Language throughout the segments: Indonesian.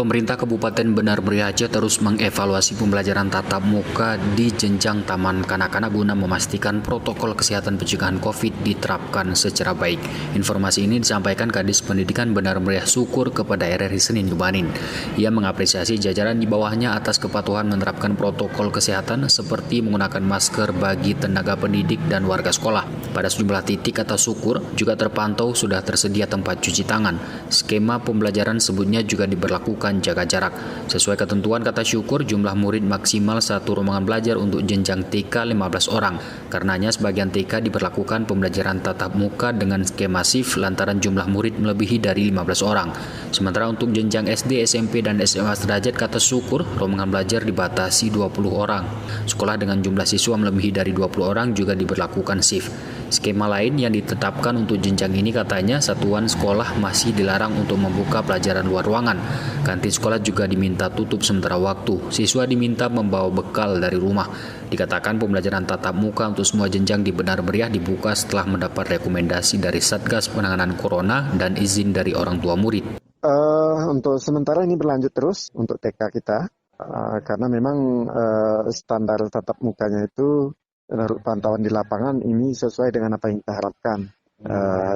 Pemerintah Kabupaten Benar Meriah Aceh terus mengevaluasi pembelajaran tatap muka di jenjang taman kanak-kanak guna memastikan protokol kesehatan pencegahan COVID diterapkan secara baik. Informasi ini disampaikan Kadis Pendidikan Benar Meriah Syukur kepada RRI Senin kemarin. Ia mengapresiasi jajaran di bawahnya atas kepatuhan menerapkan protokol kesehatan seperti menggunakan masker bagi tenaga pendidik dan warga sekolah. Pada sejumlah titik kata Syukur juga terpantau sudah tersedia tempat cuci tangan. Skema pembelajaran sebutnya juga diberlakukan jaga jarak. Sesuai ketentuan kata Syukur, jumlah murid maksimal satu rombongan belajar untuk jenjang TK 15 orang. Karenanya sebagian TK diberlakukan pembelajaran tatap muka dengan skema shift lantaran jumlah murid melebihi dari 15 orang. Sementara untuk jenjang SD, SMP, dan SMA sederajat kata Syukur, rombongan belajar dibatasi 20 orang. Sekolah dengan jumlah siswa melebihi dari 20 orang juga diberlakukan shift. Skema lain yang ditetapkan untuk jenjang ini katanya satuan sekolah masih dilarang untuk membuka pelajaran luar ruangan. Kantin sekolah juga diminta tutup sementara waktu. Siswa diminta membawa bekal dari rumah. Dikatakan pembelajaran tatap muka untuk semua jenjang di Benar Meriah dibuka setelah mendapat rekomendasi dari Satgas Penanganan Corona dan izin dari orang tua murid. Untuk sementara ini berlanjut terus untuk TK kita karena memang standar tatap mukanya itu menurut pantauan di lapangan ini sesuai dengan apa yang kita harapkan.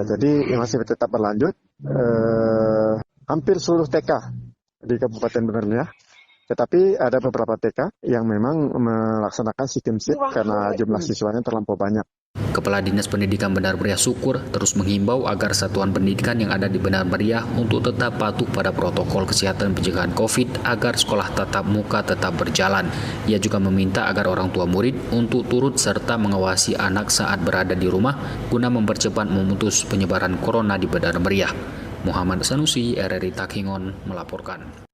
Jadi masih tetap berlanjut. Hampir seluruh TK di Kabupaten Benar Meriah. Tetapi ada beberapa TK yang memang melaksanakan sistem shift karena jumlah siswanya terlampau banyak. Kepala Dinas Pendidikan Benar Meriah Syukur terus menghimbau agar satuan pendidikan yang ada di Benar Meriah untuk tetap patuh pada protokol kesehatan pencegahan COVID agar sekolah tatap muka tetap berjalan. Ia juga meminta agar orang tua murid untuk turut serta mengawasi anak saat berada di rumah guna mempercepat memutus penyebaran corona di Benar Meriah. Muhammad Sanusi, RRI Takingon melaporkan.